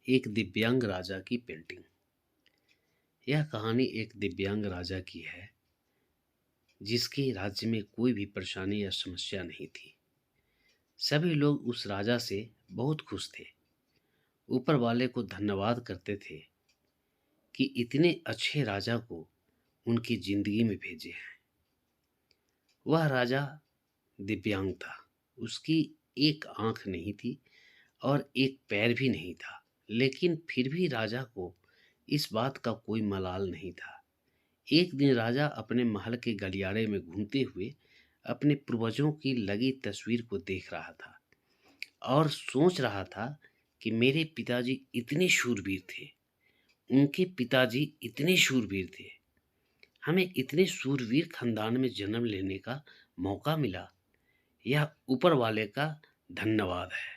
एक दिव्यांग राजा की पेंटिंग। यह कहानी एक दिव्यांग राजा की है जिसके राज्य में कोई भी परेशानी या समस्या नहीं थी। सभी लोग उस राजा से बहुत खुश थे। ऊपर वाले को धन्यवाद करते थे कि इतने अच्छे राजा को उनकी जिंदगी में भेजे हैं। वह राजा दिव्यांग था। उसकी एक आंख नहीं थी और एक पैर भी नहीं था, लेकिन फिर भी राजा को इस बात का कोई मलाल नहीं था। एक दिन राजा अपने महल के गलियारे में घूमते हुए अपने पूर्वजों की लगी तस्वीर को देख रहा था और सोच रहा था कि मेरे पिताजी इतने शूरवीर थे, उनके पिताजी इतने शूरवीर थे, हमें इतने शूरवीर खानदान में जन्म लेने का मौका मिला। यह ऊपर वाले का धन्यवाद है।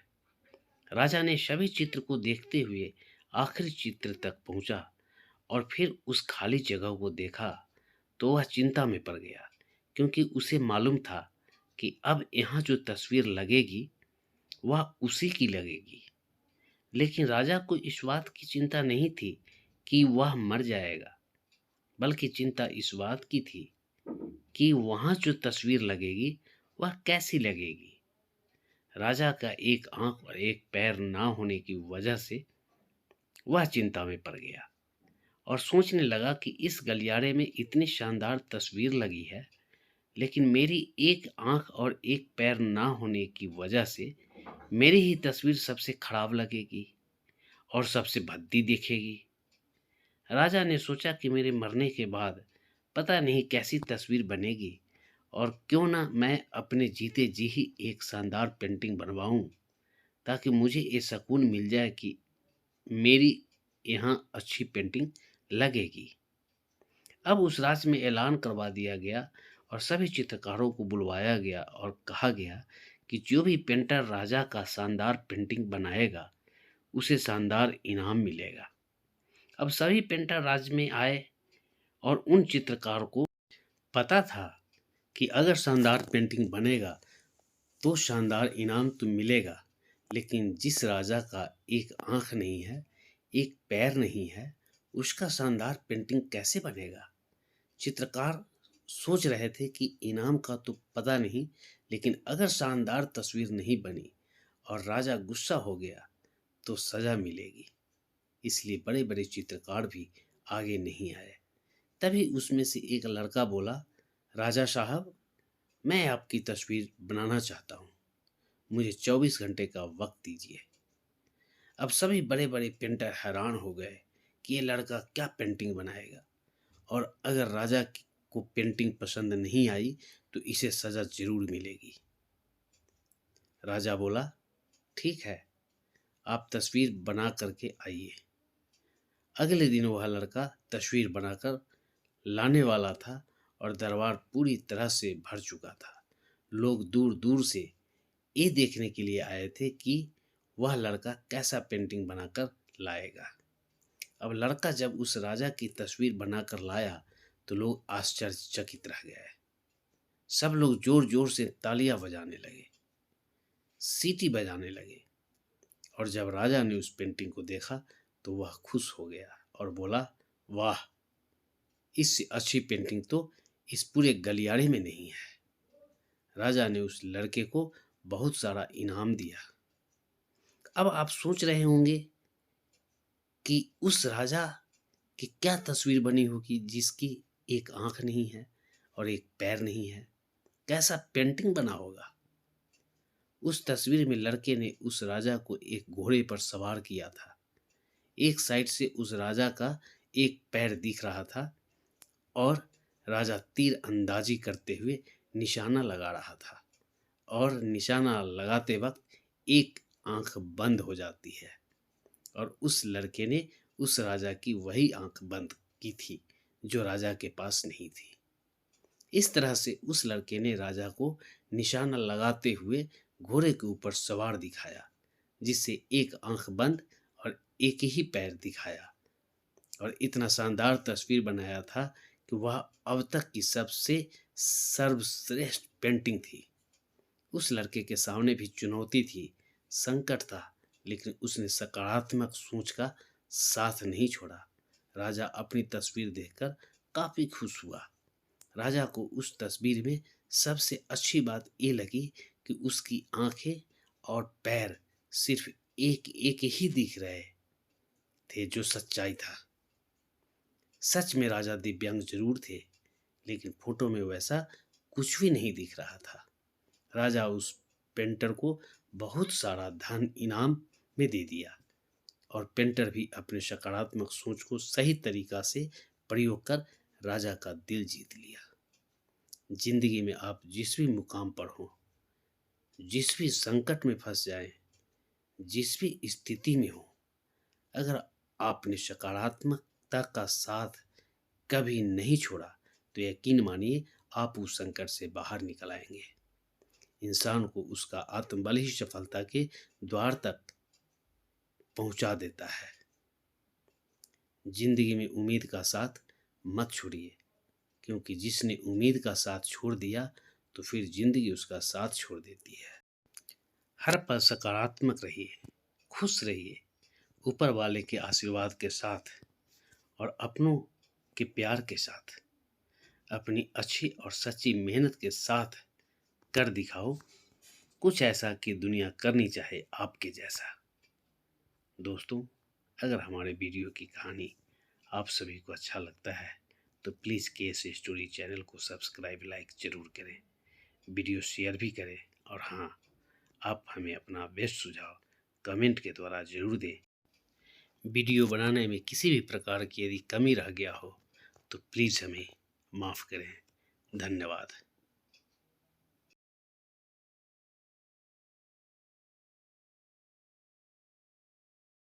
राजा ने सभी चित्र को देखते हुए आखिरी चित्र तक पहुंचा और फिर उस खाली जगह को देखा तो वह चिंता में पड़ गया, क्योंकि उसे मालूम था कि अब यहाँ जो तस्वीर लगेगी वह उसी की लगेगी। लेकिन राजा को इस बात की चिंता नहीं थी कि वह मर जाएगा, बल्कि चिंता इस बात की थी कि वहाँ जो तस्वीर लगेगी वह कैसी लगेगी। राजा का एक आंख और एक पैर ना होने की वजह से वह चिंता में पड़ गया और सोचने लगा कि इस गलियारे में इतनी शानदार तस्वीर लगी है, लेकिन मेरी एक आंख और एक पैर ना होने की वजह से मेरी ही तस्वीर सबसे खराब लगेगी और सबसे भद्दी दिखेगी। राजा ने सोचा कि मेरे मरने के बाद पता नहीं कैसी तस्वीर बनेगी, और क्यों ना मैं अपने जीते जी ही एक शानदार पेंटिंग बनवाऊं, ताकि मुझे ये सुकून मिल जाए कि मेरी यहाँ अच्छी पेंटिंग लगेगी। अब उस राज्य में ऐलान करवा दिया गया और सभी चित्रकारों को बुलवाया गया और कहा गया कि जो भी पेंटर राजा का शानदार पेंटिंग बनाएगा उसे शानदार इनाम मिलेगा। अब सभी पेंटर राज्य में आए और उन चित्रकार को पता था कि अगर शानदार पेंटिंग बनेगा तो शानदार इनाम तो मिलेगा, लेकिन जिस राजा का एक आंख नहीं है, एक पैर नहीं है, उसका शानदार पेंटिंग कैसे बनेगा। चित्रकार सोच रहे थे कि इनाम का तो पता नहीं, लेकिन अगर शानदार तस्वीर नहीं बनी और राजा गुस्सा हो गया तो सजा मिलेगी। इसलिए बड़े बड़े चित्रकार भी आगे नहीं आए। तभी उसमें से एक लड़का बोला, राजा साहब, मैं आपकी तस्वीर बनाना चाहता हूँ, मुझे 24 घंटे का वक्त दीजिए। अब सभी बड़े बड़े पेंटर हैरान हो गए कि ये लड़का क्या पेंटिंग बनाएगा, और अगर राजा को पेंटिंग पसंद नहीं आई तो इसे सजा जरूर मिलेगी। राजा बोला, ठीक है, आप तस्वीर बना करके आइए। अगले दिन वह लड़का तस्वीर बनाकर लाने वाला था और दरबार पूरी तरह से भर चुका था। लोग दूर दूर से ये देखने के लिए आए थे कि वह लड़का कैसा पेंटिंग बनाकर लाएगा। अब लड़का जब उस राजा की तस्वीर बनाकर लाया तो लोग आश्चर्यचकित रह गए। सब लोग जोर जोर से तालियां बजाने लगे, सीटी बजाने लगे, और जब राजा ने उस पेंटिंग को देखा तो वह खुश हो गया और बोला, वाह, इससे अच्छी पेंटिंग तो इस पूरे गलियारे में नहीं है। राजा ने उस लड़के को बहुत सारा इनाम दिया। अब आप सोच रहे होंगे कि उस राजा की क्या तस्वीर बनी होगी जिसकी एक आंख नहीं है और एक पैर नहीं है, कैसा पेंटिंग बना होगा। उस तस्वीर में लड़के ने उस राजा को एक घोड़े पर सवार किया था। एक साइड से उस राजा का एक पैर दिख रहा था और राजा तीर अंदाजी करते हुए निशाना लगा रहा था, और निशाना लगाते वक्त एक आंख बंद हो जाती है, और उस लड़के ने उस राजा की वही आंख बंद की थी जो राजा के पास नहीं थी। इस तरह से उस लड़के ने राजा को निशाना लगाते हुए घोड़े के ऊपर सवार दिखाया, जिससे एक आंख बंद और एक ही पैर दिखाया, और इतना शानदार तस्वीर बनाया था कि वह अब तक की सबसे सर्वश्रेष्ठ पेंटिंग थी। उस लड़के के सामने भी चुनौती थी, संकट था, लेकिन उसने सकारात्मक सोच का साथ नहीं छोड़ा। राजा अपनी तस्वीर देखकर काफ़ी खुश हुआ। राजा को उस तस्वीर में सबसे अच्छी बात ये लगी कि उसकी आंखें और पैर सिर्फ एक एक ही दिख रहे थे, जो सच्चाई था। सच में राजा दिव्यांग जरूर थे, लेकिन फोटो में वैसा कुछ भी नहीं दिख रहा था। राजा उस पेंटर को बहुत सारा धन इनाम में दे दिया और पेंटर भी अपने सकारात्मक सोच को सही तरीका से प्रयोग कर राजा का दिल जीत लिया। जिंदगी में आप जिस भी मुकाम पर हो, जिस भी संकट में फंस जाए, जिस भी स्थिति में हो, अगर आपने सकारात्मकता का साथ कभी नहीं छोड़ा तो यकीन मानिए आप उस संकट से बाहर निकल आएंगे। इंसान को उसका आत्मबल ही सफलता के द्वार तक पहुंचा देता है। जिंदगी में उम्मीद का साथ मत छोड़िए, क्योंकि जिसने उम्मीद का साथ छोड़ दिया तो फिर जिंदगी उसका साथ छोड़ देती है। हर पल सकारात्मक रहिए, खुश रहिए, ऊपर वाले के आशीर्वाद के साथ और अपनों के प्यार के साथ, अपनी अच्छी और सच्ची मेहनत के साथ कर दिखाओ कुछ ऐसा कि दुनिया करनी चाहे आपके जैसा। दोस्तों, अगर हमारे वीडियो की कहानी आप सभी को अच्छा लगता है तो प्लीज़ केस स्टोरी चैनल को सब्सक्राइब लाइक ज़रूर करें, वीडियो शेयर भी करें और हाँ, आप हमें अपना बेस्ट सुझाव कमेंट के द्वारा ज़रूर दें। वीडियो बनाने में किसी भी प्रकार की यदि कमी रह गया हो तो प्लीज़ हमें माफ़ करें। धन्यवाद।